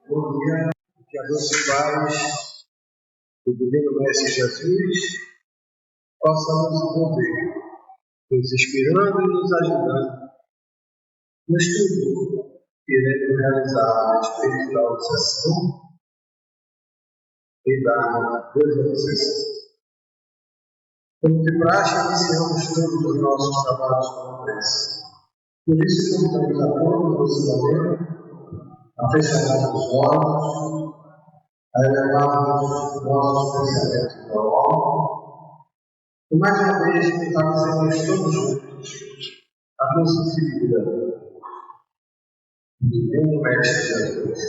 Bom dia, que a doce paz do Divino Mestre Jesus possa nos envolver, nos inspirando e nos ajudando no estudo que iremos realizar a respeito da obsessão e da desobsessão. Como de praxe, iniciamos todos os nossos trabalhos com a prece. Por isso, convidamos a todos nesse momento a fechar os olhos, a elevarmos os nossos pensamentos ao alto, e mais uma vez fazemos todos juntos a nossa figura do Divino Mestre Jesus.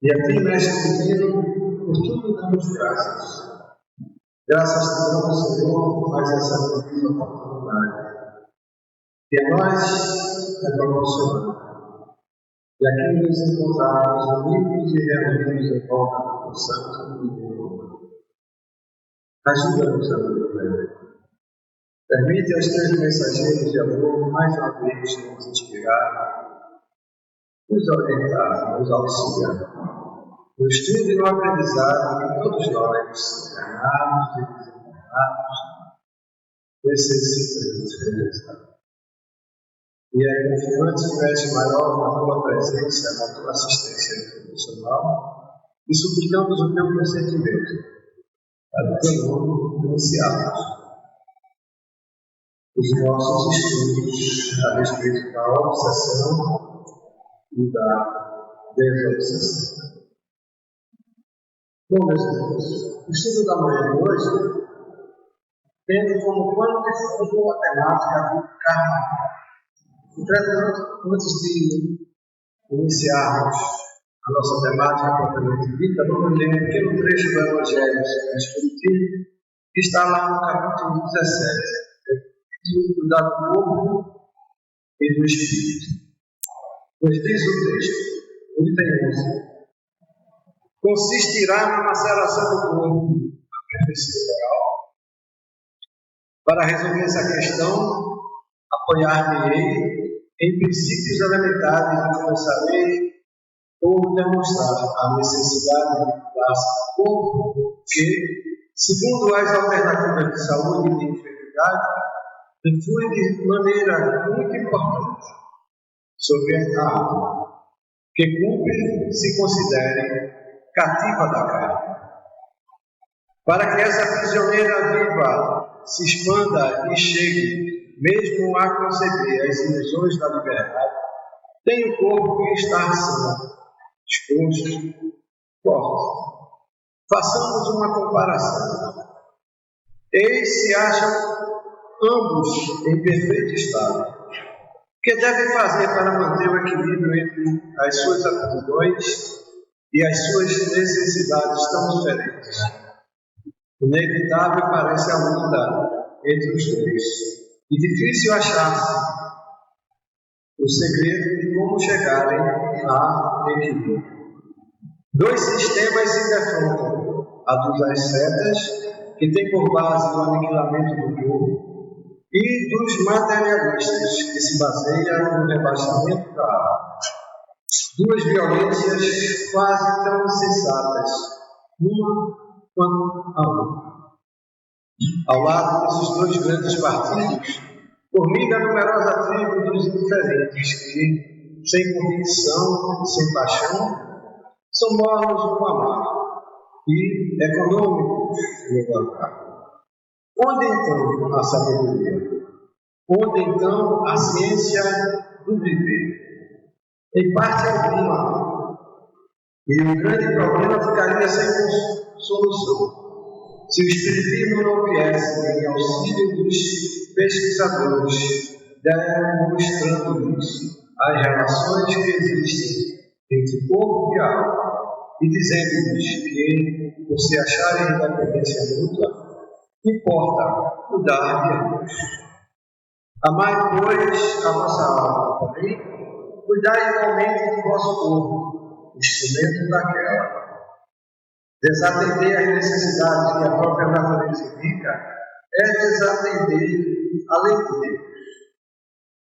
E aqui, Mestre Divino, por tudo damos graças. Graças te damos, Senhor, por mais essa feliz oportunidade que a nós é proporcionada. E aqui nos encontrarmos amigos e reunidos em volta do Santo Divino. Ajuda-nos, amigo velho. Permite aos teus mensageiros de amor mais uma vez nos inspirar, nos orientar, nos auxiliar. No estudo e no aprendizado que todos nós, encarnados e desencarnados, necessitamos realizar. E é confiante e pede maior na tua presença, na tua assistência profissional, e suplicamos o teu consentimento para o teu nome iniciarmos os nossos estudos a respeito da obsessão e da desobsessão. Bom, meus irmãos, o estudo da manhã de hoje tem como plano de fundo a temática do karma. Antes de iniciarmos a nossa temática propriamente dita, vamos ler um pequeno trecho do Evangelho segundo o Espiritismo, que está lá no capítulo 17, título Cuidado do Corpo e do Espírito. Pois diz o texto, ele tem 11. Consistirá na maceração do corpo, a perfeição moral. Para resolver essa questão, apoiar-me-ei em princípios elementares e começarei por demonstrar a necessidade de cuidar-se do corpo que, segundo as alternativas de saúde e de enfermidade, influi de maneira muito importante sobre a alma, que cumpre se considere cativa da carne. Para que essa prisioneira viva se expanda e chegue mesmo a conceber as ilusões da liberdade, tem o corpo que está sã, exposto, forte. Façamos uma comparação. Eis se acham ambos em perfeito estado. O que devem fazer para manter o equilíbrio entre as suas aptidões e as suas necessidades tão diferentes? Inevitável parece a luta entre os dois. E difícil achar-se o segredo de como chegarem a equilíbrio. Dois sistemas se defrontam: a dos ascetas, que tem por base o aniquilamento do corpo, e dos materialistas, que se baseiam no rebaixamento da alma. Duas violências quase tão insensatas, uma quanto a outra. Ao lado desses dois grandes partidos, formiga a numerosa tribo dos indiferentes que, sem convicção, sem paixão, são mornos no amar e econômicos no bancar. Onde então a sabedoria? Onde então a ciência do viver? Em parte alguma. E o grande problema ficaria sem solução se o Espiritismo não viesse em auxílio dos pesquisadores, demonstrando-lhes as relações que existem entre corpo e alma, e dizendo-lhes que, por se acharem independência mútua, importa cuidar de ambos. Amai, pois, a vossa alma também, cuidai igualmente do vosso corpo, instrumento daquela. Desatender as necessidades que a própria natureza indica é desatender a lei de Deus.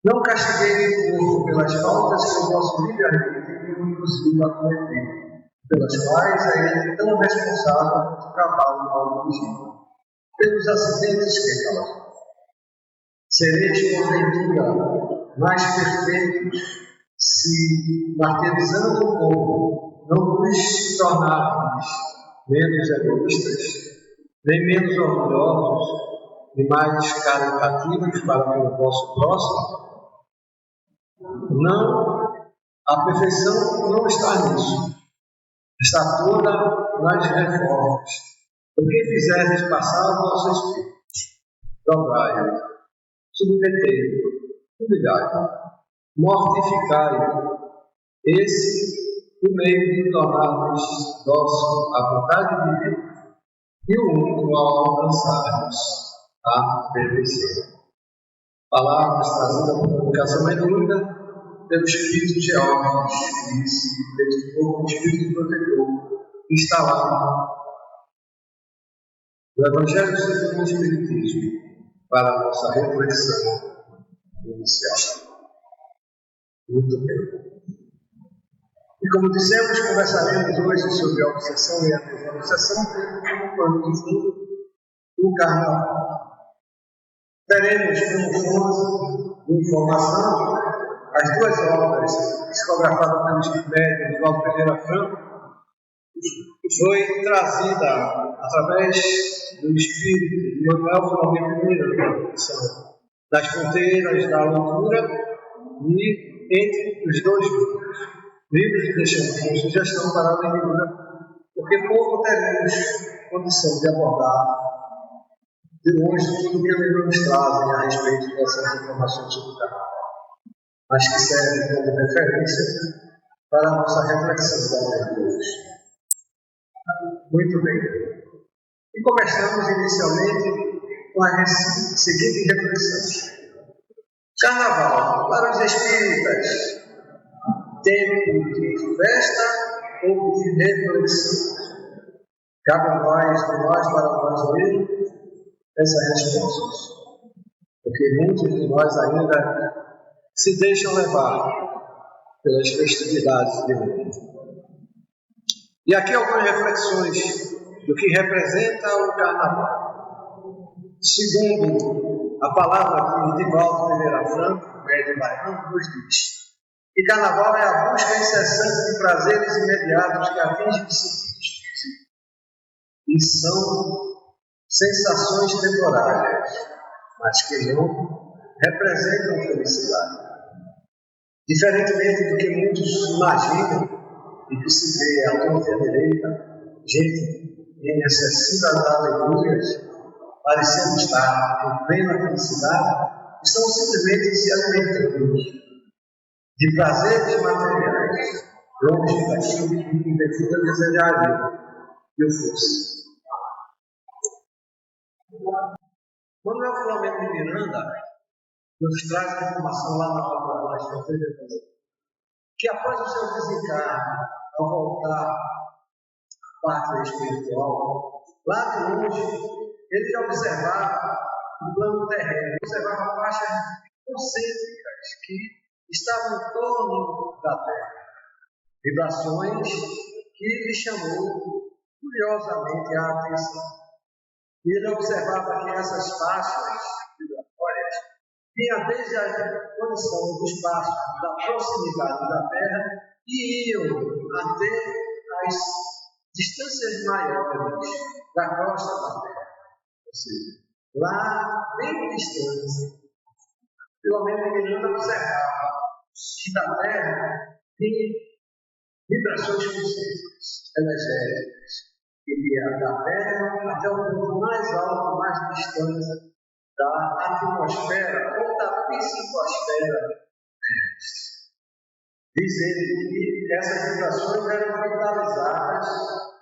Não castiguei o corpo pelas faltas que o vosso livre-arbítrio produziu a cometer, pelas quais é ele tão responsável pelo trabalho mal dirigido, pelos acidentes que causam. Sereis, porventura, mais perfeitos se, martirizando o povo, não vos tornarmos menos egoístas, nem menos orgulhosos, e mais caritativos para com o vosso próximo? Não, a perfeição não está nisso. Está toda nas reformas. O que fizerdes passar o vosso espírito, dobrai-o, submetei-o, humilhai-o, mortificai-o. Esse, o meio de tornar-vos dócil à vontade de Deus, e o único ao alcançarmos a perfeição. Palavras trazidas por comunicação medúnica pelo Espírito Geógrafo, que se identificou como Espírito Protetor, instalado no Evangelho segundo o Espiritismo, para a nossa reflexão inicial. Muito bem. E como dissemos, conversaremos hoje sobre a obsessão e a desobsessão, tendo como pano de fundo o Carnaval. Teremos como fonte de informação as duas obras psicografadas pelo Espírito Médium Valdo Pereira Franco, que foi trazida através do Espírito de Manuel Filomeno Miranda, que são Das Fronteiras da Loucura, e entre os dois livros que deixamos como sugestão para a leitura, porque pouco teremos condição de abordar de longe tudo o que eles nos trazem a respeito dessas informações sobre o Carnaval, mas que servem como referência para a nossa reflexão da manhã de hoje. Muito bem. E começamos inicialmente com a seguinte reflexão. Carnaval, para os espíritas, tempo de festa ou de reflexão? Cabe a nós, de nós para nós mesmos, essa resposta. Porque muitos de nós ainda se deixam levar pelas festividades de hoje. E aqui algumas reflexões do que representa o Carnaval. Segundo a palavra de Valdo Pereira Franco, médium baiano, nos diz que Carnaval é a busca incessante de prazeres imediatos que atingem os sentidos físicos e são sensações temporárias, mas que não representam felicidade. Diferentemente do que muitos imaginam e que se vê à torta e à direita, gente em excessivas alegrias, parecendo estar em plena felicidade, estão simplesmente se alimentando de prazeres materiais, longe daquilo que devida desejaria que eu fosse. Manuel Filomeno de Miranda nos traz a informação lá na obra das Fronteiras que após o seu desencarne, ao voltar à pátria espiritual, lá de longe, ele já observava o plano terreno, observava faixas concêntricas que estavam em torno da Terra. Vibrações que lhe chamou curiosamente a atenção. E ele observava que essas faixas vibratórias vinham desde a condição do espaço, da proximidade da Terra, e iam até as distâncias maiores da crosta da Terra. Ou seja, lá, bem distante, pelo menos Miranda observava que da Terra tinha vibrações concêntricas, energéticas, que ia da Terra até o ponto mais alto, mais distante da atmosfera ou da psicosfera. Diz ele que essas vibrações eram vitalizadas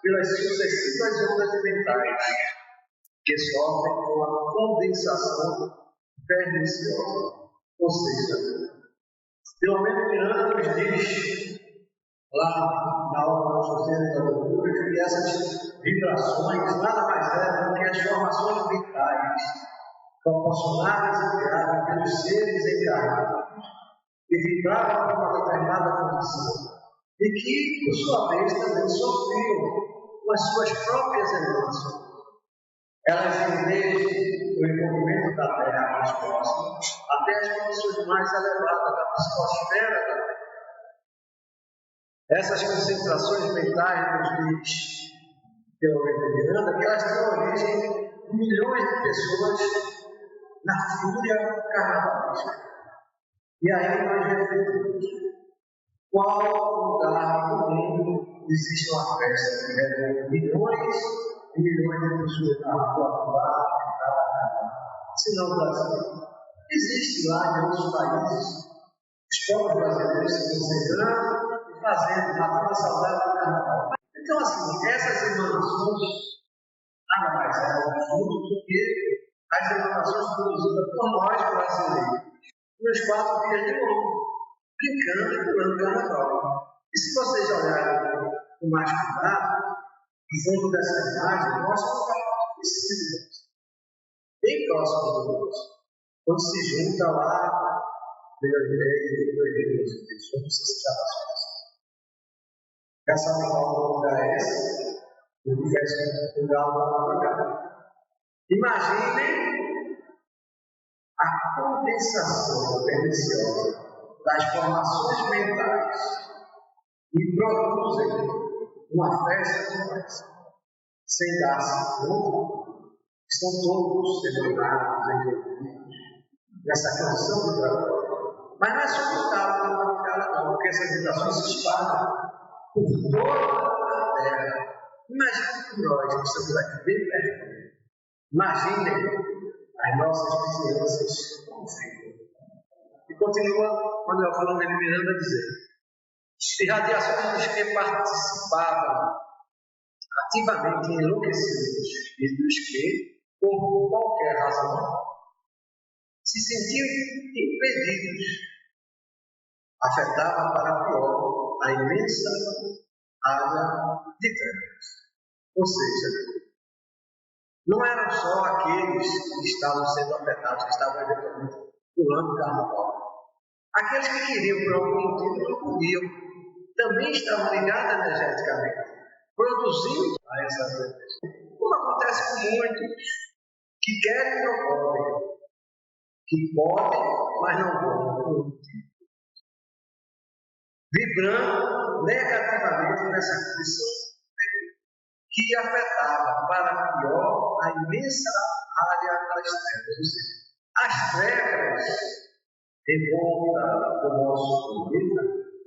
pelas sucessivas ondas mentais que sofrem com a condensação perniciosa. Ou seja, pelo menos Miranda nos diz lá na obra dos Fronteiras da Loucura que essas vibrações nada mais é do que as formações vitais proporcionadas e criadas pelos seres encarnados que vibravam com uma determinada condição e que, por sua vez, também sofriam com as suas próprias emanações. Elas iam desde o envolvimento da Terra mais próximo até as condições mais elevadas da psicosfera da Terra. Essas concentrações mentais nos diz teoria Miranda que elas têm origem em milhões de pessoas na fúria carnavalesca. E aí nós refletimos: qual lugar do mundo existe uma festa que reúne milhões e milhões de pessoas na rua, se não o Brasil? Existe lá em outros países os povos brasileiros se concentrando e fazendo, matando a saudade do carnaval. Então, assim, essas emanações nada mais é do que as emanações produzidas por nós brasileiros nos 4 dias de novo, brincando e pulando carnaval. E se vocês olharem com mais cuidado, o fundo dessa imagem mostra um específico, bem próximo do nosso, quando se junta lá, pela direita e pela direita, pessoas associadas. Essa palavra é essa, o universo do galo da madrugada. Imaginem a condensação perniciosa das formações mentais e produzem uma festa de festa, sem dar-se conta, estão todos separados, envolvidos nessa condição de trabalho. Mas não é só voltado para a madrugada, não, porque essas vibrações se espalham por toda a Terra. Imagine nós que estamos aqui bem perto. Imaginem as nossas vizinhanças como ficam. E continua Manuel falando de Miranda a dizer: irradiações dos que participavam ativamente enlouquecidos e dos que, por qualquer razão, se sentiam impedidos, afetava para pior a imensa área de trevas. Ou seja, não eram só aqueles que estavam sendo afetados, que estavam eventualmente pulando o carnaval. Aqueles que queriam por algum motivo não podiam, também estavam ligados energeticamente, produzindo a essa trevas. Como acontece com muitos que querem e não podem, que podem, mas não vão, vibrando negativamente nessa condição que afetava para pior a imensa área das trevas. Ou seja, as trevas em volta do nosso planeta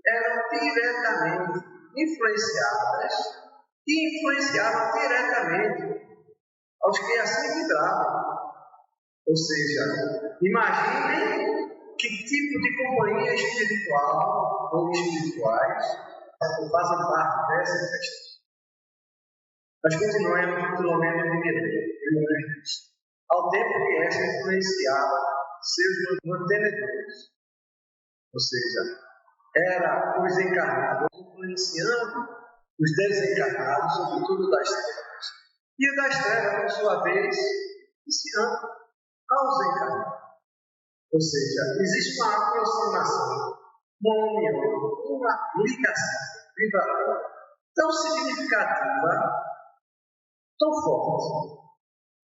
eram diretamente influenciadas e influenciavam diretamente aos que assim vibravam. Ou seja, imaginem que tipo de companhia espiritual ou espirituais fazem parte dessa questão. Nós continuamos pelo menos de Miranda, ao tempo que esta influenciava seus mantenedores. Ou seja, era os encarnados influenciando os desencarnados, sobretudo das trevas. E o das trevas, por sua vez, influenciando aos encarnados. Ou seja, existe uma aproximação, uma união, uma ligação vibratória tão significativa, tão forte,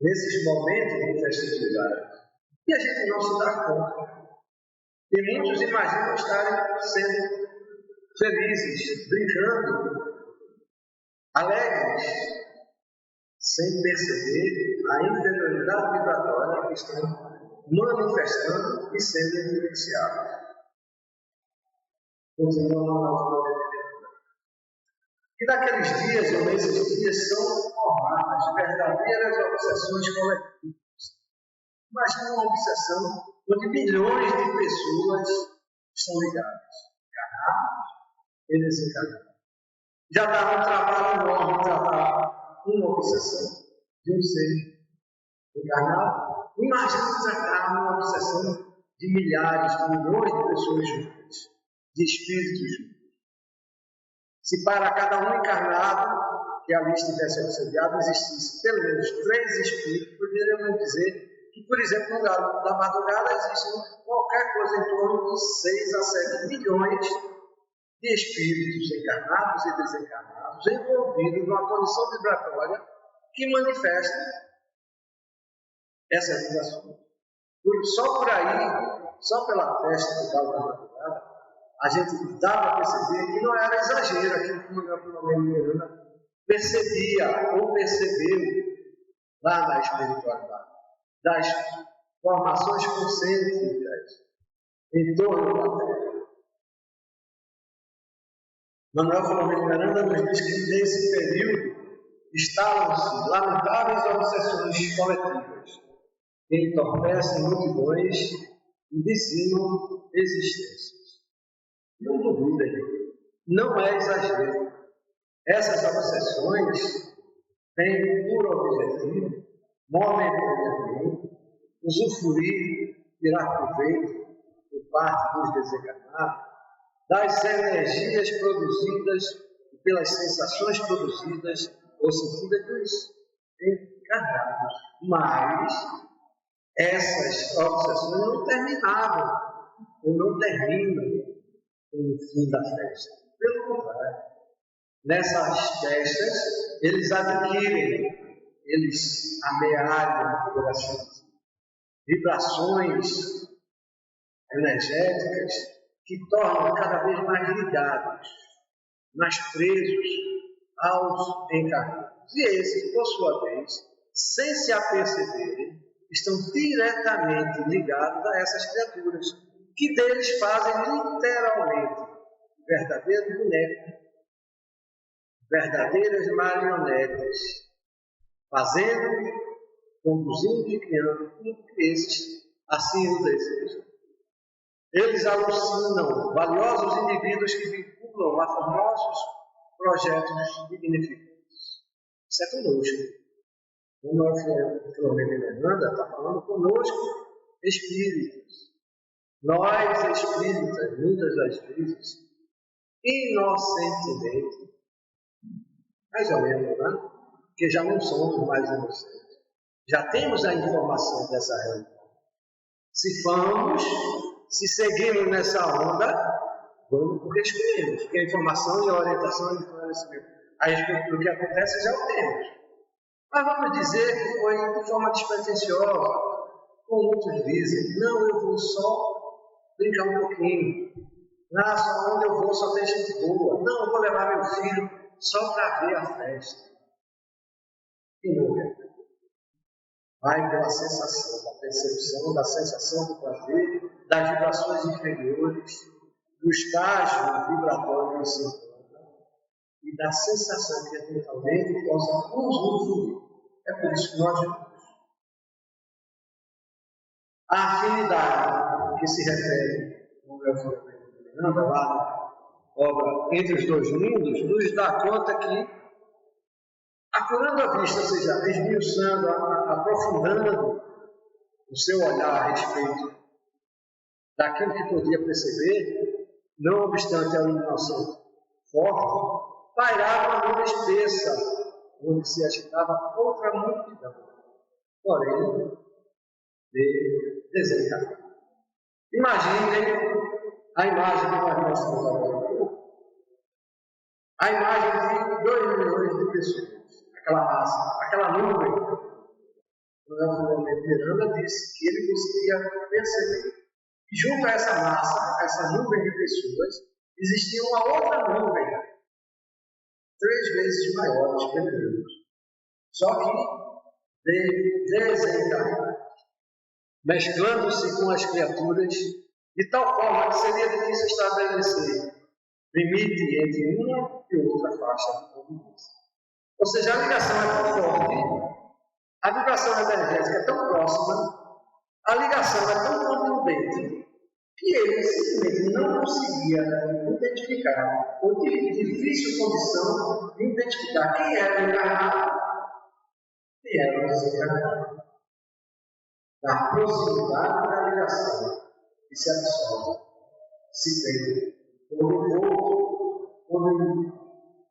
nesses momentos de festividade, e a gente não se dá conta. E muitos imaginam estarem sendo felizes, brincando, alegres, sem perceber a inferioridade vibratória que estão manifestando e sendo influenciados. Continuamos. E naqueles dias, ou nesses dias, são formadas verdadeiras obsessões coletivas. Imagina uma obsessão onde milhões de pessoas estão ligadas, encarnadas e desencarnadas. Já dá um trabalho enorme tratar uma obsessão de um ser encarnado. Imagina tratar uma obsessão de milhares, de milhões de pessoas juntas, de espíritos juntos. Se para cada um encarnado que ali estivesse obsediado existisse pelo menos 3 espíritos, poderíamos dizer que, por exemplo, no galo da madrugada existe qualquer coisa em torno de 6 a 7 milhões de espíritos encarnados e desencarnados envolvidos numa condição vibratória que manifesta essas vibrações. Só por aí, só pela festa que estava na madrugada, a gente dá para perceber que não era exagero aquilo que o Manuel Filomeno Miranda percebia ou percebeu lá na espiritualidade, das formações concêntricas em torno da Terra. Manuel Filomeno Miranda nos diz que nesse período estavam-se lamentáveis obsessões coletivas que entorpecem multidões e dizimam existências. Não duvidem, não é exagero. Essas obsessões têm por objetivo, momentaneamente, usufruir, tirar proveito por parte dos desencarnados das energias produzidas e pelas sensações produzidas ou sentidas dos encarnados. Mas essas obsessões não terminavam, ou não terminam com o fim da festa. Pelo contrário, nessas festas, eles adquirem, eles amealham por as vibrações energéticas que tornam cada vez mais ligados, mais presos aos encarnados. E esses, por sua vez, sem se aperceberem, estão diretamente ligados a essas criaturas, que deles fazem literalmente verdadeiro boneco, verdadeiras marionetes, fazendo, conduzindo e criando tudo que esses assim o desejam. Eles alucinam valiosos indivíduos que vinculam a famosos projetos dignificantes. Isso é conosco. Como o Filomeno Miranda está falando conosco, espíritas. Nós, espíritas, muitas das vezes, inocentemente, mais ou menos, né? Porque já não somos mais inocentes. Já temos a informação dessa realidade. Se seguimos nessa onda, vamos porque escolhemos. Porque a informação e a orientação e o esclarecimento a respeito do que acontece já o temos. Mas vamos dizer que foi de forma despretensiosa, como muitos dizem. Não, eu vou só brincar um pouquinho. Lá só onde eu vou só tem gente boa. Não, eu vou levar meu filho só para ver a festa. E não é. Vai pela sensação, da percepção, da sensação do prazer, das vibrações inferiores, do estágio vibratório que se encontra e da sensação que eventualmente possa usufruir. É por isso que nós vemos. A afinidade que se refere, como eu falei, lá na obra Entre os Dois Mundos, nos dá conta que, acurando a vista, ou seja, esmiuçando, aprofundando o seu olhar a respeito daquilo que podia perceber, não obstante a iluminação forte, pairava uma nuvem espessa, onde se agitava outra multidão, porém, de desencarnado. Imaginem a imagem que nós mostramos agora. A imagem de 2 milhões de pessoas. Aquela massa, aquela nuvem. O Filomeno Miranda disse que ele conseguia perceber que junto a essa massa, a essa nuvem de pessoas, existia uma outra nuvem, 3 vezes maior, os primeiros. Só que desencarnados, mesclando-se com as criaturas, de tal forma que seria difícil estabelecer limite entre uma e outra faixa de convivência. Ou seja, a ligação é tão forte, a vibração energética é tão próxima, a ligação é tão contundente, que ele simplesmente não conseguia identificar, ou tinha difícil condição de identificar quem era o encarnado e quem era o desencarnado. Da proximidade da ligação que se absorve, se tem como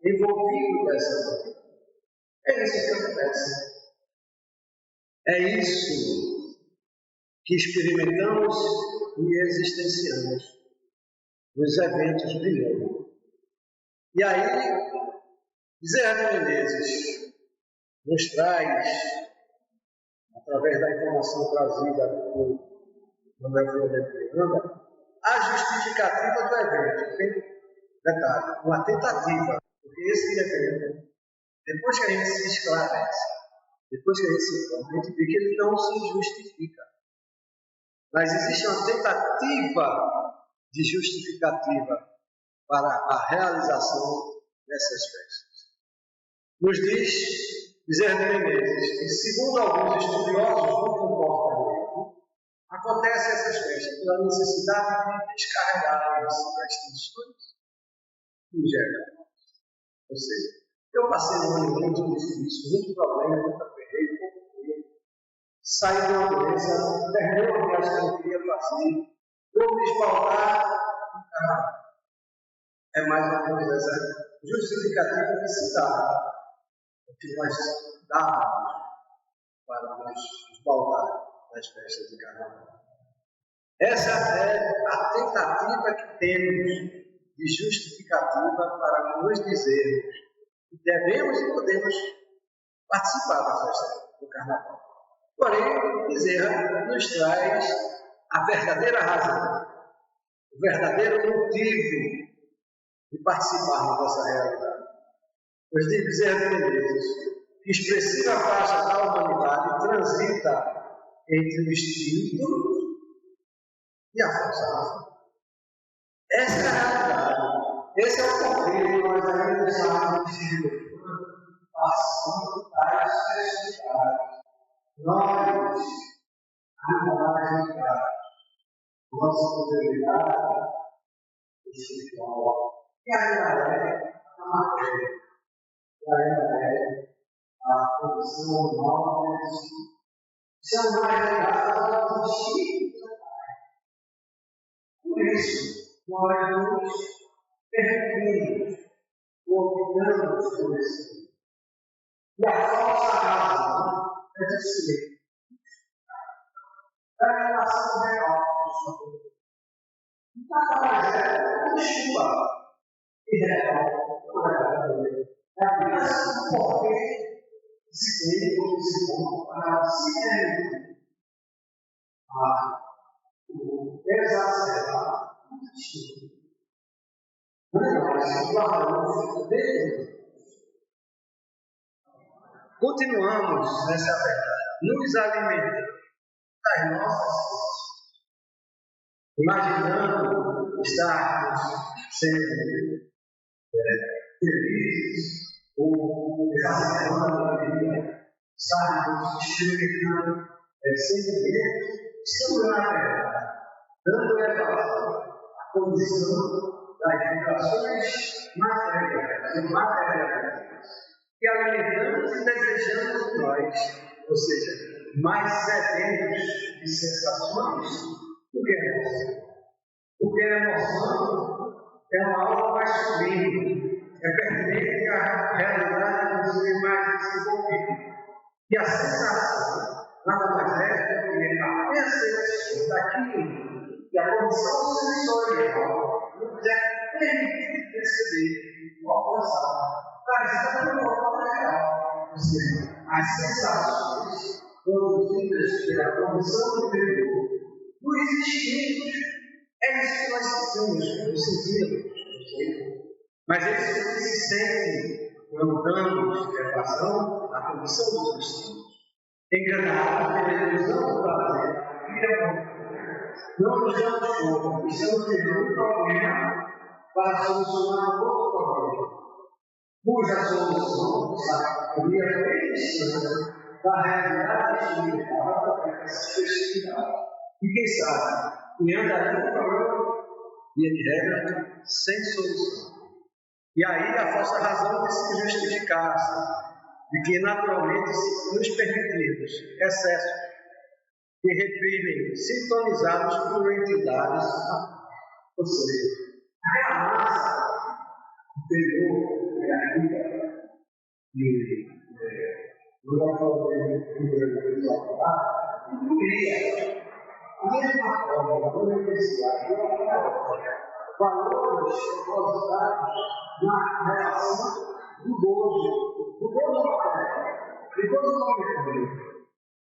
envolvido dessa vida. É isso que acontece. É isso que experimentamos e existenciamos nos eventos brilhantes. E aí, Bezerra de Menezes nos traz, através da informação trazida por Manuel Filomeno de Miranda, a justificativa do evento. Tem detalhe, uma tentativa, porque esse evento, depois que a gente se esclarece, depois que a gente se informa, a gente vê que ele não se justifica. Mas existe uma tentativa de justificativa para a realização dessas festas. Nos diz Bezerra de Menezes que, segundo alguns estudiosos do comportamento, acontecem essas festas pela necessidade de descarregar as restrições em geral. Ou seja, eu passei um ano muito difícil, muito problema, muito aperreio, pouco tempo, saí de uma doença, terminei uma viagem que eu queria fazer, vou me espalhar no carro. É mais uma coisa essa justificativa que se dá, o que nós dávamos para nos espalhar nas festas de carnaval. Essa é a tentativa que temos de justificativa para nos dizermos que devemos e podemos participar da festa do carnaval. Porém, Bezerra nos traz a verdadeira razão, o verdadeiro motivo de participarmos dessa realidade. Pois diz Bezerra de Menezes que expressiva faixa da humanidade transita entre o espírito e a força razão. Essa é a realidade. Esse é o porquê que nós ainda estamos passando tais festividades. Nós, animais de casa, nossa possibilidade espiritual, que ainda é a matéria, que ainda é a condição normal do espírito. São mais ligadas ao espírito. Por isso, nós nos permitimos, optamos por isso. E a falsa razão é dizer, é a relação real com o nada mais é uma chuva irreal, não é verdadeira. É apenas um porquê que se tem ou que se compra para se permitir o exacerbar o destino. Continuamos nessa verdade, nos alimentando das nossas forças, imaginando estarmos sendo felizes ou exacerbando a alegria, estarmos experimentando sentimentos, estamos na verdade, dando elevação à condição das vibrações materiais e materiais que alimentamos e desejamos em nós, ou seja, mais sedentos de sensações do que emoção. Porque a emoção é uma algo mais sublime, é pertinente à realidade do ser mais desenvolvido. E a sensação nada mais é do que a percepção daquilo que a condição sensorial nos é permitido perceber ou alcançar. Trazida pelo corpo real, ou seja, as sensações produzidas pela condição interior dos espíritos, é isso que nós sentimos, mas é isso que se sente quando damos elevação à condição dos espíritos. Enganados pela ilusão do prazer e da vontade. Não nos damos conta, estamos tendo um problema para solucionar outro problema, cuja solução seria a prevenção da realidade espiritual para essas festividades. E quem sabe, e andaria um problema, via de regra, sem solução. E aí a falsa razão de se justificar-se, de que naturalmente nos permitirmos excessos que reprimem, sintonizados por entidades, ou seja, a massa interior e a vida e no local de incluía a mesma forma da universidade, valores depositados na relação do gozo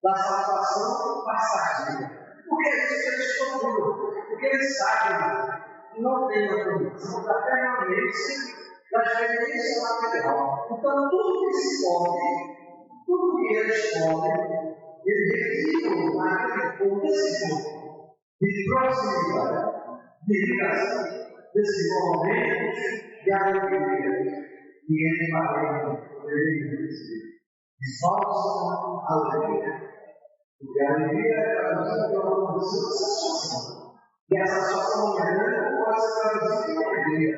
da satisfação passageira. Porque isso que eles procuram, porque eles sabem que não tem a condição da permanência da experiência material. Então, tudo que se pode, tudo que eles podem, eles retiram naquele ponto de proximidade, de ligação, desenvolvimento e alegria. E ele vai de falsa alegria. Porque a alegria é traduzida pela condição de satisfação. E essa satisfação não pode ser traduzida em alegria.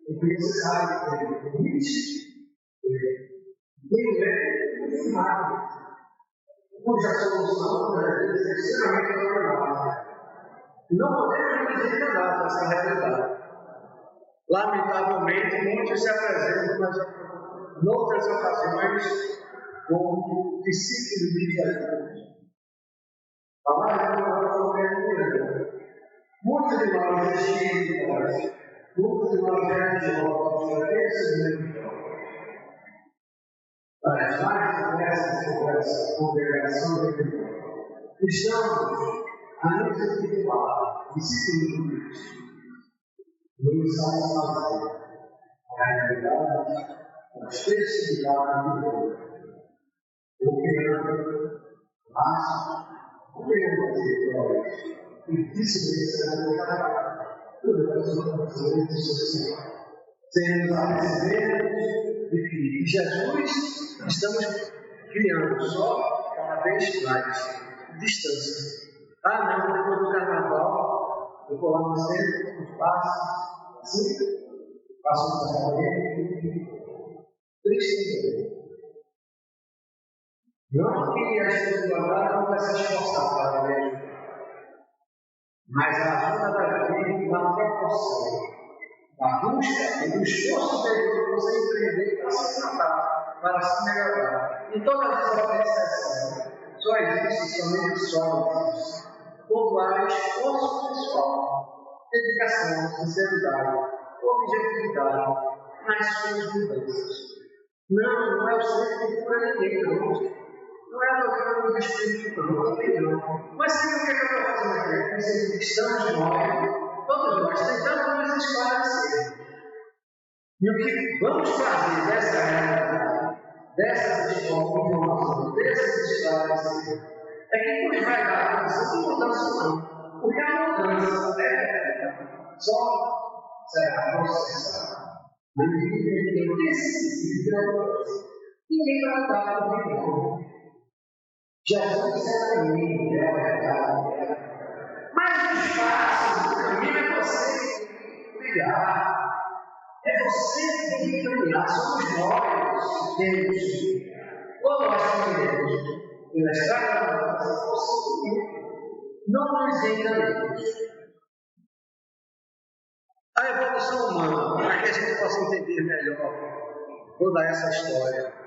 Porque você sabe que ele permite, quem é nada. Cuja solução, muitas vezes, é extremamente problemática. Não podemos nos enganar dessa realidade. Lamentavelmente, muitos se apresentam em outras ocasiões como discípulos de Jesus. A mais de uma muitos de nós espíritas, muitos de nós religiosos, as mais congregações estamos a nos efetuar discípulos de Cristo. Nos satisfazer a realidade, a especificidade de Deus. O que mas o que eu vou dizer para nós? E dificilmente tudo vai ser uma social. Sem nos apercebermos de que Jesus estamos criando só cada vez mais distância. Não, depois do carnaval, eu vou lá no centro, nos passos, assim, passo o tratamento, triste. Não que a espiritualidade não vai se esforçar para ver, mas a ajuda vai vir na proporção da busca e do esforço interior que você empreender para se tratar, para se melhorar. Em todas as organizações, só existe somente sólidos, quando há esforço pessoal, dedicação, sinceridade, objetividade nas suas mudanças. Não é o centro de cura ninguém, não. Não é a doutrina do Espírito, não. Mas sim, o que eu estou fazendo aqui? Esses cristãos nós, todos nós, tentamos nos esclarecer. E o que vamos fazer dessa realidade, dessas informações, desses esclarecimentos, é que nos vai dar a condição de mudança, não. Porque a mudança é só será processada. Mas ninguém decide, ninguém vai mudar o mundo. Jesus é caminho, é a verdade. Mas o espaço do caminho é você brilhar. É você que tem que caminhar. Somos nós que temos que brilhar. Ou nós caminhamos pela estrada da mudança, não nos enganemos. A evolução humana, para que a gente possa entender melhor toda essa história,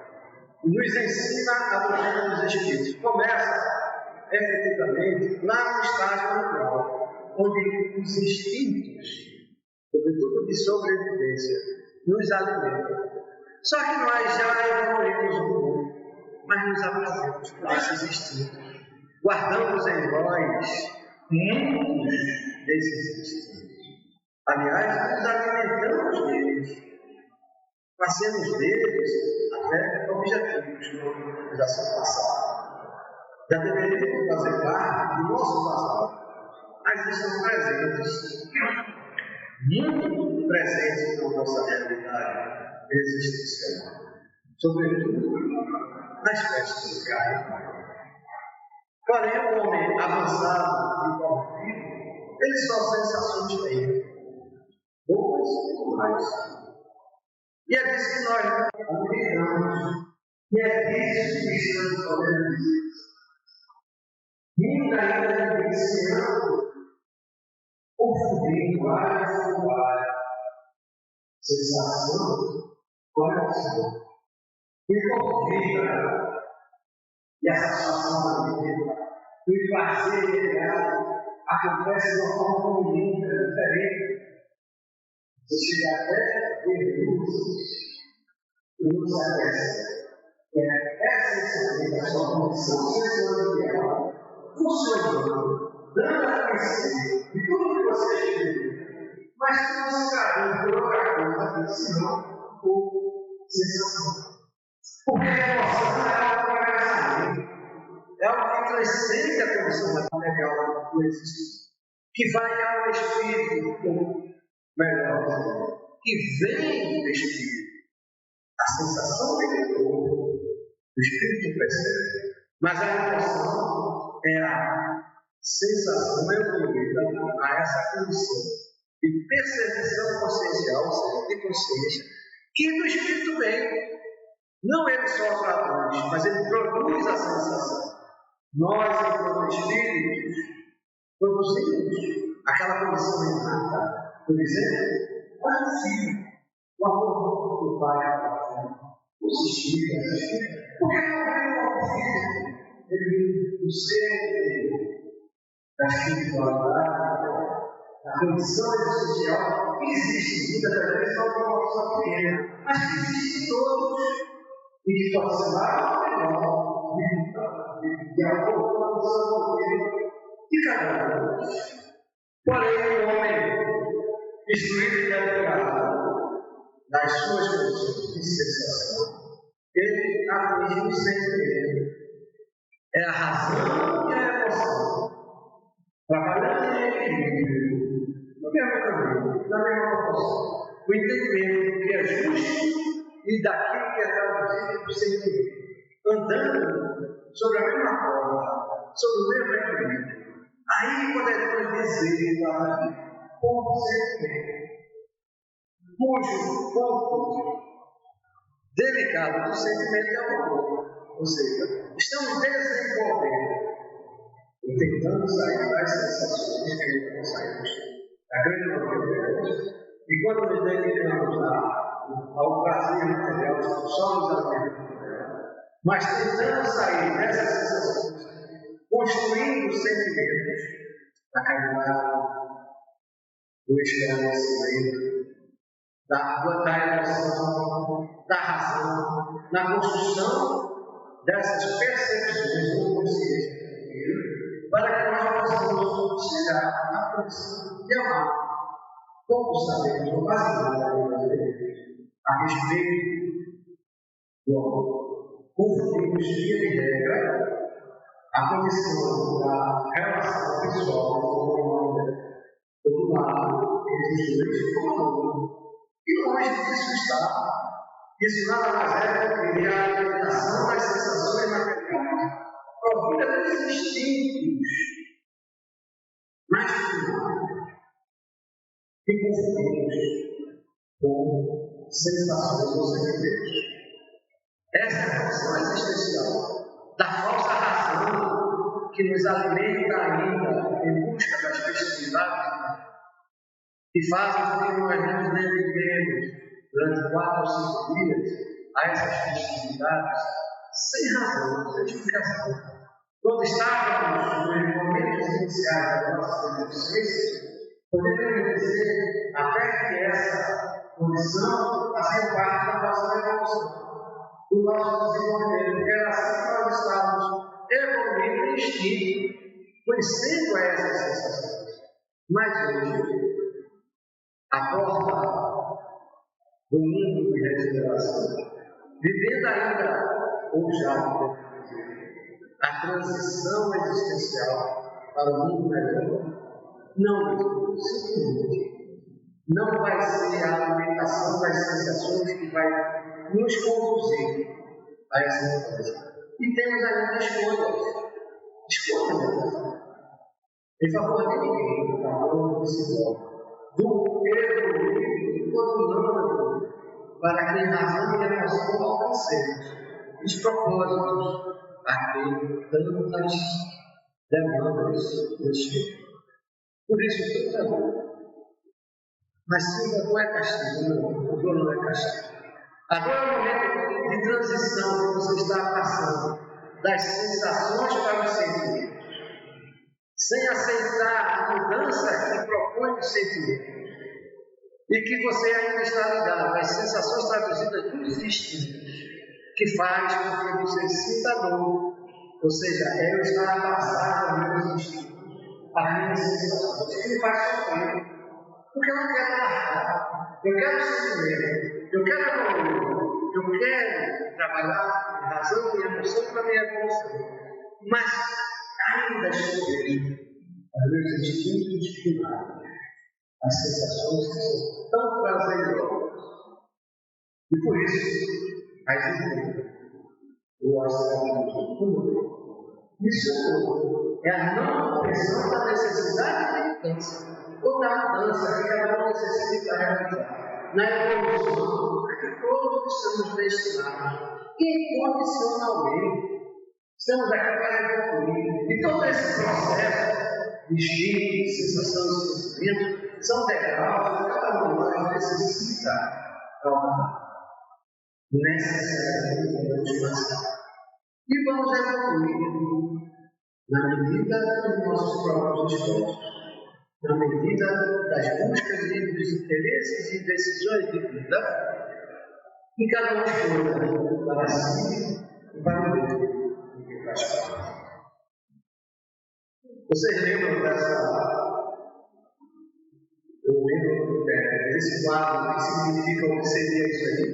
nos ensina a doutrina dos Espíritos. Começa, efetivamente, lá no estágio natural, onde os instintos, sobretudo de sobrevivência, nos alimentam. Só que nós já evoluímos um pouco, mas nos abrasamos por esses instintos. Guardamos em nós muitos desses instintos. Aliás, nos alimentamos deles. Fazemos deles até objetivos de organização passada. Já deveriam fazer parte do nosso passado, mas estão presentes, muito presentes na nossa realidade existencial, sobretudo nas festas de carne. Porém, o homem avançado e corrompido, ele só sensações tem, boas ou mais. E é disso que nós admiramos. E é disso que estamos fazendo isso. Muita ainda vivenciando, confundindo várias com várias. Sensação, coração. E convida. E a satisfação da vida. E o prazer dela acontece de uma forma muito diferente. Você chega até ver luz e não se apercebe. Essencialmente a sua condição sensorial funcionando, dando a conhecer de tudo que você vive, mas que não se carrega por outra coisa senão por sensação. Porque a emoção é algo que vai sair, é algo que transcende a condição material do existir, que vai ao espírito, melhor, que vem do espírito. A sensação vem do corpo, do espírito percebe, mas a emoção é a sensação evoluída a essa condição de percepção consciencial, ou seja, de consciência, que do espírito vem. Não ele só traduz, mas ele produz a sensação. Nós, enquanto espíritos, produzimos aquela condição inata. Por exemplo, o filho, o amor do pai, os espíritos. Porque não é o filho, ele do ser da espiritualidade, da condição existencial, que existe muitas das vezes uma proporção pequena, mas que existe em todos. E que pode ser mais ou menor, de acordo com a condição de cada um. Porém, o homem instruído e educado nas suas condições de sensação, ele atinge o sentimento. É a razão e a emoção, trabalhando em equilíbrio, no mesmo caminho, na mesma proporção. O entendimento do que é justo e daquilo que é traduzido do sentimento, andando sobre a mesma forma, sobre o mesmo equilíbrio. Aí poderemos dizer como sentimento, cujo ponto delicado do sentimento é o amor. Ou seja, estamos desenvolvendo e tentando sair das sensações que a gente não saímos, da grande maioria delas, e quando nos dedicamos ao prazer material, só nos alimentos, mas tentando sair dessas sensações, construindo sentimentos da caridade, do esclarecimento, da emoção, da razão, na construção dessas percepções ou consciência para que nós possamos chegar na condição de amar. Pouco sabemos, ou quase nada, a respeito do amor. Confundimos via de regra a condição da relação pessoal com o amor. Do lado, entre os dois, com o amor. E longe disso está. Isso nada mais é do que a alimentação das sensações materiais, provida dos instintos masculinos, que confundimos com sensações ou sentimentos. Essa é a função existencial da falsa razão que nos alimenta ainda em busca das festividades, que fazem com que nós nos dediquemos durante 4 ou 5 dias a essas festividades sem razão, sem explicação. Quando estávamos nos momentos iniciais da nossa existência, podemos dizer até que essa condição fazia parte da nossa evolução, do nosso desenvolvimento, era assim que nós estávamos evoluindo em instinto, conhecendo essas sensações. Mas hoje, a porta do mundo de regeneração, vivendo ainda, ou já, a transição existencial para o mundo melhor, não vai ser a alimentação das sensações que vai nos conduzir a essa mudança. E temos ainda escolhas em favor de ninguém, em favor desse modo, do evoluir quando não, para que em razão e emoção alcancemos os propósitos a que tantas demandas nos chegam. Por isso, tudo é bom. Mas sim, a dor é castigo, não, a dor não é castigo. A dor é um momento de transição que você está passando das sensações para os sentimentos, sem aceitar a mudança que propõe os sentimentos. e que você ainda está ligado às sensações traduzidas dos instintos, que faz com que você sinta dor, ou seja, é eu estar abraçado aos meus instintos, às minhas sensações, que me faz sofrer, porque eu não quero largar, eu quero sentir, eu quero evoluir, eu quero trabalhar em razão e emoção para a minha evolução, mas ainda estou preso aos meus instintos primários, as sensações que são tão prazerosas. E por isso, as ideias, o assunto, isso é a não compreensão da necessidade da mudança, ou da mudança que ela não necessita realizar, na evolução que todos estamos destinados, incondicionalmente. Estamos aqui para evoluir. E todo esse processo de instinto, sensação e sentimento são degraus que cada um de nós necessita calmar. Necessariamente mais. E vamos evoluir na medida dos nossos próprios esforços, na medida das buscas e dos interesses e decisões de vida, e cada um escolha para si e para o outro. Vocês lembram eu lembro desse quadro que significa o que seria isso aí?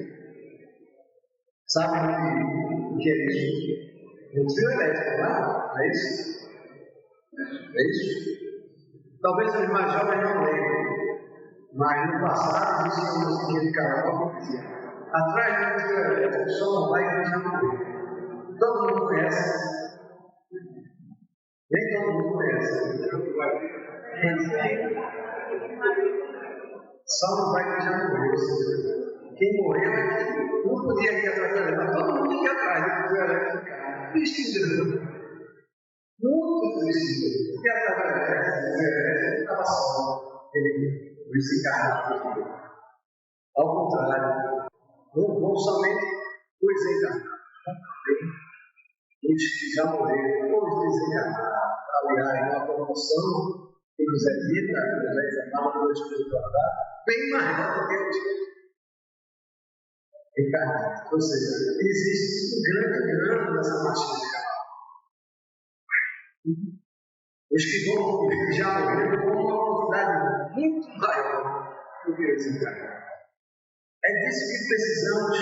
Sabe o que é isso? Um fio elétrico, não é isso? É isso? Talvez os mais jovens não lembrem, mas no passado existia uma musiquinha de karaokê que dizia: atrás do fio elétrico só não vai que já morreu. Todo mundo conhece? Nem todo mundo conhece. Só não vai que já morreu. Quem morreu não podia ir atrás dele, mas todo mundo ia atrás do fio elétrico. Triste, muito triste. Porque atrás do fio elétrico estava só ele desencarnado. Ao contrário, não vão somente os encarnados. Os que já morreram, ou os desencarnados, aliás, uma promoção que nos evita, nos é chamada pela espiritualidade, bem mais do que os encarnados. Ou seja, existe um grande nessa marcha de canal. Os que já morreram com uma quantidade muito maior do que os encarnados. É disso que precisamos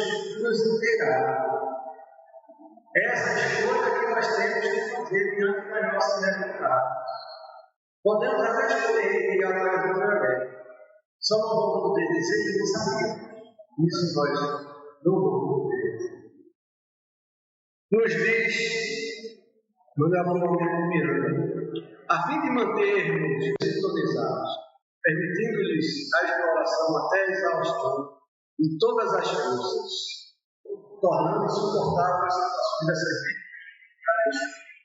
nos inteirar. Essa escolha que nós temos que fazer diante das nossas realidades. Podemos até escolher ir atrás do trabalho. Só não vamos poder dizer que não sabemos. Isso nós não vamos poder. Nos diz, mandava um momento Miranda, a fim de mantermos sintonizados, permitindo-lhes a exploração até a exaustão de todas as forças, tornando suportável as situações dessas vidas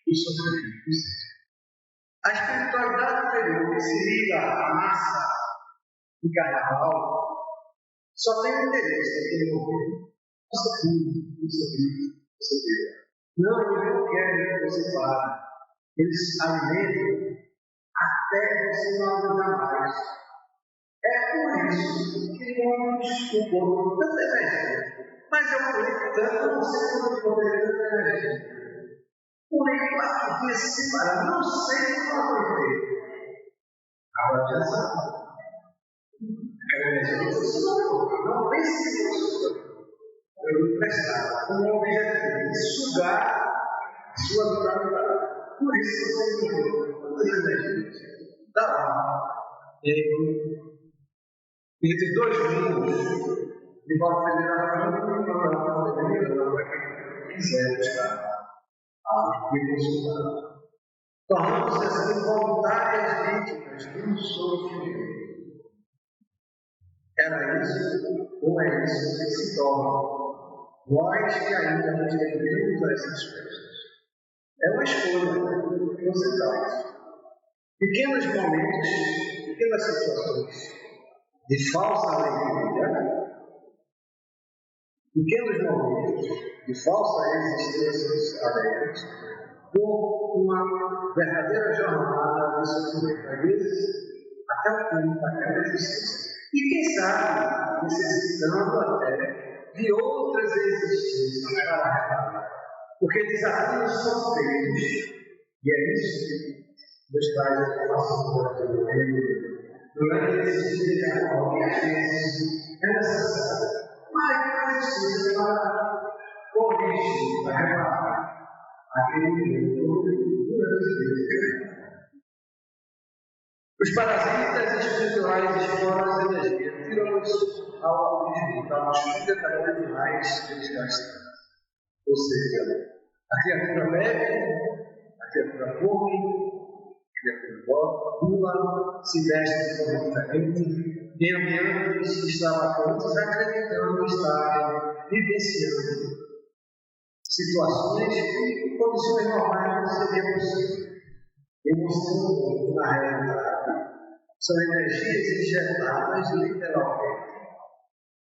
e sofrimentos. A espiritualidade inferior que se liga à massa de carnaval só tem um interesse naquele momento. Não, eu não quero que você fale. Eles alimentam até você não aguentar mais. É por isso que nós, o corpo, não tem energia. Mas eu falei tanto, não sei como eu poderia ter energia. Porém, 4 dias se para, não sei como eu vou ter. Agora já sabe. Aquela energia não funcionou. Não pense que funcionou. Eu emprestava com o objetivo de sugar sua vitalidade. Por isso você encontrou todas as energias. Está lá. Entre 2 mundos, de volta federal, para quem quiser buscar a me consultar. Tornando-se assim voluntárias vítimas de um sofrimento. Era isso, ou é isso que se torna? Nós que ainda não entendemos essas coisas. É uma escolha que você faz. Pequenos momentos, pequenas situações de falsa alegria, pequenos momentos de falsa existência alegres, com uma verdadeira jornada de sofrimento, às vezes até o fim daquela existência. E quem sabe, necessitando até de outras existências para reparar. Porque desafios são feitos, e é isso que meus pais e informação durante esses dias de carnaval, que às vezes é necessário, mas precisa para corrigir, para reparar aquele que duas vezes. Os parasitas espirituais exploram as energias, tiram-nos ao alcoolismo, dá-nos vida cada vez mais desgastante. Ou seja, a criatura bebe, a criatura come, a criatura bota, pula, se veste de forma diferente, em ambientes extravagantes, acreditando estarem vivenciando situações que, em condições normais, não seriam possíveis. Emoção, na realidade, são energias injetadas literalmente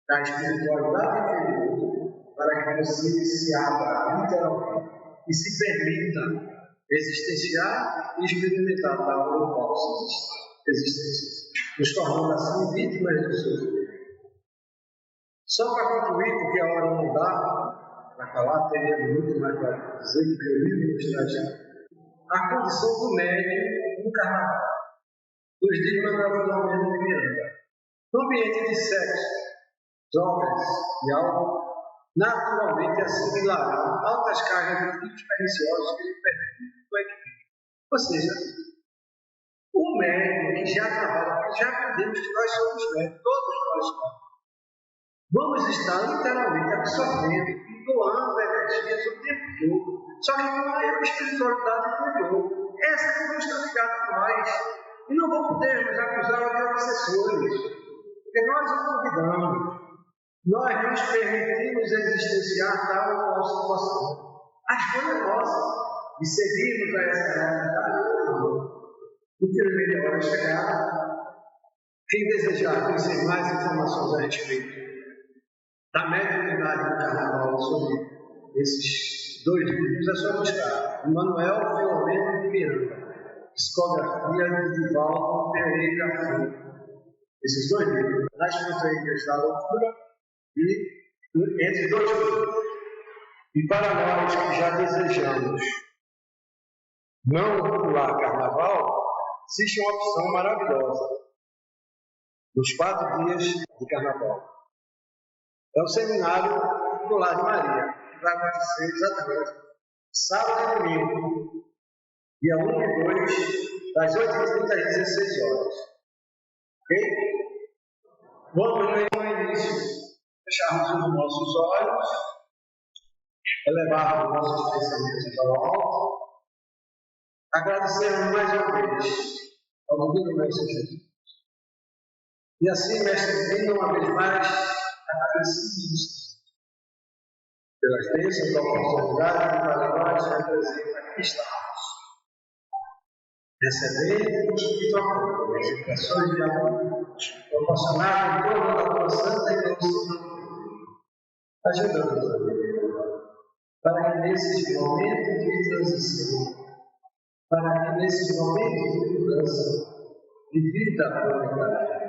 da espiritualidade inferior para que você se abra literalmente e se permita existenciar e experimentar tal ou qual existência, nos tornando assim vítimas do sofrimento. Só para concluir, porque a hora não dá para falar, teria muito mais para dizer do que eu li no Instagram. A condição do médium no carnaval, nos diz Manuel Filomeno de Miranda. No ambiente de sexo, drogas e álcool, naturalmente assimilarão altas cargas de fluidos perniciosos que lhe permitem o equilíbrio. Ou seja, o médium que já trabalha, porque já aprendemos que nós somos médicos, todos nós somos. Vamos estar literalmente absorvendo e doando energias o tempo todo. Só que com a espiritualidade inferior. Essa que não está ligada a nós. E não vão poder nos acusar de obsessores. Porque nós o convidamos. Nós nos permitimos existenciar tal ou qual situação. A escolha é nossa. De seguirmos a essa realidade ou não. O que é melhor é chegar. Quem desejar conhecer mais informações a respeito da mediunidade do carnaval sobre esses dois livros, é só buscar Manuel Filomeno de Miranda, Psicografia de Divaldo Pereira Filho. Esses dois livros, Nas Fronteiras da Loucura e entre dois livros. E para nós que já desejamos não pular carnaval, existe uma opção maravilhosa nos 4 dias de carnaval. É o seminário do Lar de Maria, que vai acontecer exatamente sábado e domingo, dia 1 e 2, das 8h30 às 16h. Ok? Vamos no início fecharmos os nossos olhos, elevarmos os nossos pensamentos para o alto, agradecermos mais uma vez ao Divino Mestre Jesus. E assim, Mestre Divino, uma vez mais, agradecidos pelas bênçãos da oportunidade que para nós representa aqui estamos, recebendo e trocando as indicações de amor proporcionadas em torno da tua santa e doce, ajudando-nos a viver, para que nesses momentos de transição, para que nesses momentos de mudança, de vida planetária,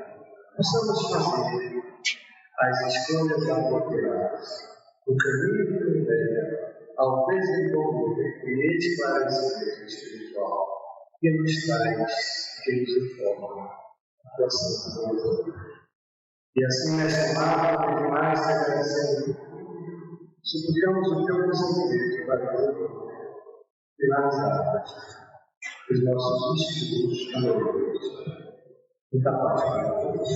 possamos fazer as escolhas apropriadas, o caminho que nos leva ao desenvolvimento e esclarecimento espiritual que nos traz, que nos informa a tua santa vontade. E assim, nesta marca, de mais te agradecendo, suplicamos o teu consentimento para finalizar os nossos estudos amorosos. Muita paz para todos.